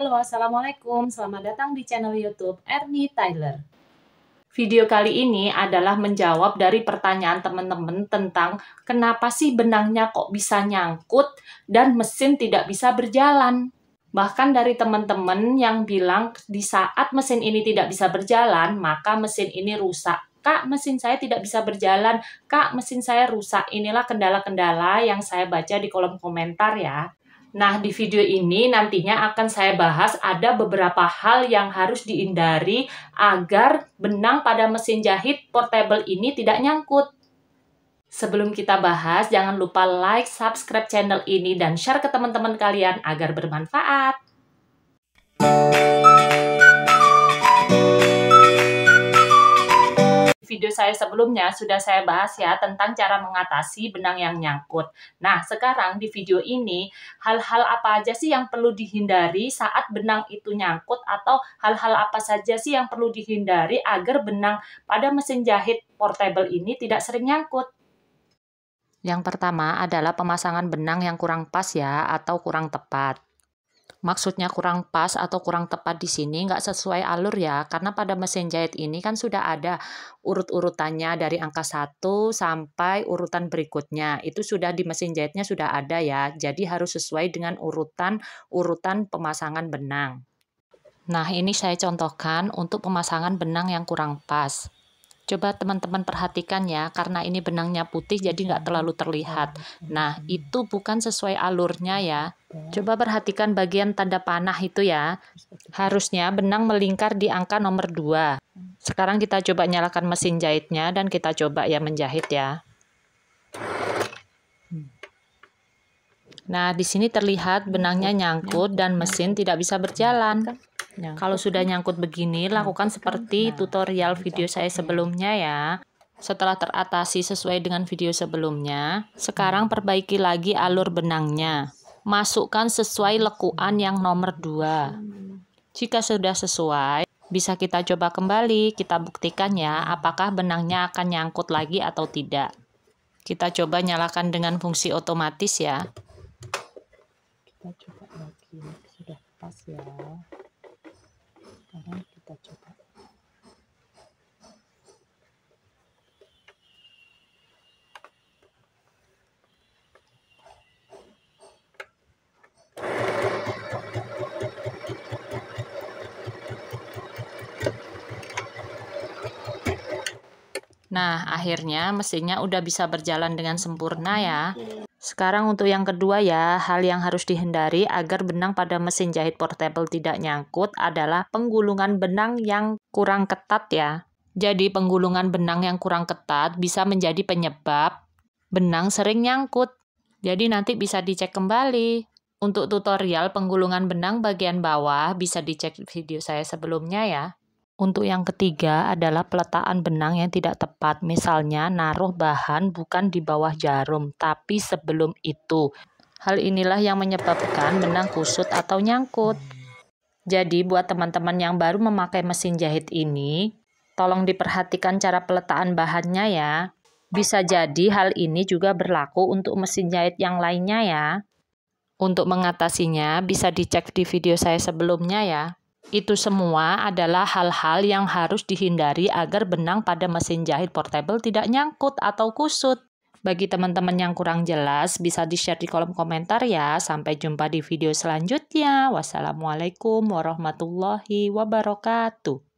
Halo, Assalamualaikum. Selamat datang di channel YouTube Ernie Tyler. Video kali ini adalah menjawab dari pertanyaan teman-teman tentang kenapa sih benangnya kok bisa nyangkut dan mesin tidak bisa berjalan. Bahkan dari teman-teman yang bilang di saat mesin ini tidak bisa berjalan, maka mesin ini rusak. Kak, mesin saya tidak bisa berjalan. Kak, mesin saya rusak. Inilah kendala-kendala yang saya baca di kolom komentar ya. Nah, di video ini nantinya akan saya bahas ada beberapa hal yang harus dihindari agar benang pada mesin jahit portable ini tidak nyangkut. Sebelum kita bahas, jangan lupa like, subscribe channel ini, dan share ke teman-teman kalian agar bermanfaat. Video saya sebelumnya sudah saya bahas ya tentang cara mengatasi benang yang nyangkut. Nah, sekarang di video ini, hal-hal apa aja sih yang perlu dihindari saat benang itu nyangkut, atau hal-hal apa saja sih yang perlu dihindari agar benang pada mesin jahit portable ini tidak sering nyangkut? Yang pertama adalah pemasangan benang yang kurang pas ya, atau kurang tepat. Maksudnya kurang pas atau kurang tepat di sini nggak sesuai alur ya, karena pada mesin jahit ini kan sudah ada urut-urutannya dari angka 1 sampai urutan berikutnya. Itu sudah di mesin jahitnya sudah ada ya, jadi harus sesuai dengan urutan pemasangan benang. Nah, ini saya contohkan untuk pemasangan benang yang kurang pas. Coba teman-teman perhatikan ya, karena ini benangnya putih jadi nggak terlalu terlihat. Nah, itu bukan sesuai alurnya ya. Coba perhatikan bagian tanda panah itu ya. Harusnya benang melingkar di angka nomor 2. Sekarang kita coba nyalakan mesin jahitnya dan kita coba ya menjahit ya. Nah, di sini terlihat benangnya nyangkut dan mesin tidak bisa berjalan. Kalau sudah nyangkut begini, lakukan seperti tutorial video saya sebelumnya ya. Setelah teratasi sesuai dengan video sebelumnya, sekarang perbaiki lagi alur benangnya. Masukkan sesuai lekuan yang nomor 2. Jika sudah sesuai, bisa kita coba kembali, kita buktikan ya apakah benangnya akan nyangkut lagi atau tidak. Kita coba nyalakan dengan fungsi otomatis ya. Kita coba lagi, sudah pas ya. Sekarang kita coba. Nah, akhirnya mesinnya udah bisa berjalan dengan sempurna ya. Sekarang untuk yang kedua ya, hal yang harus dihindari agar benang pada mesin jahit portable tidak nyangkut adalah penggulungan benang yang kurang ketat ya. Jadi penggulungan benang yang kurang ketat bisa menjadi penyebab benang sering nyangkut. Jadi nanti bisa dicek kembali. Untuk tutorial penggulungan benang bagian bawah bisa dicek video saya sebelumnya ya. Untuk yang ketiga adalah peletakan benang yang tidak tepat. Misalnya naruh bahan bukan di bawah jarum, tapi sebelum itu. Hal inilah yang menyebabkan benang kusut atau nyangkut. Jadi buat teman-teman yang baru memakai mesin jahit ini, tolong diperhatikan cara peletakan bahannya ya. Bisa jadi hal ini juga berlaku untuk mesin jahit yang lainnya ya. Untuk mengatasinya bisa dicek di video saya sebelumnya ya. Itu semua adalah hal-hal yang harus dihindari agar benang pada mesin jahit portable tidak nyangkut atau kusut. Bagi teman-teman yang kurang jelas, bisa di-share di kolom komentar ya. Sampai jumpa di video selanjutnya. Wassalamualaikum warahmatullahi wabarakatuh.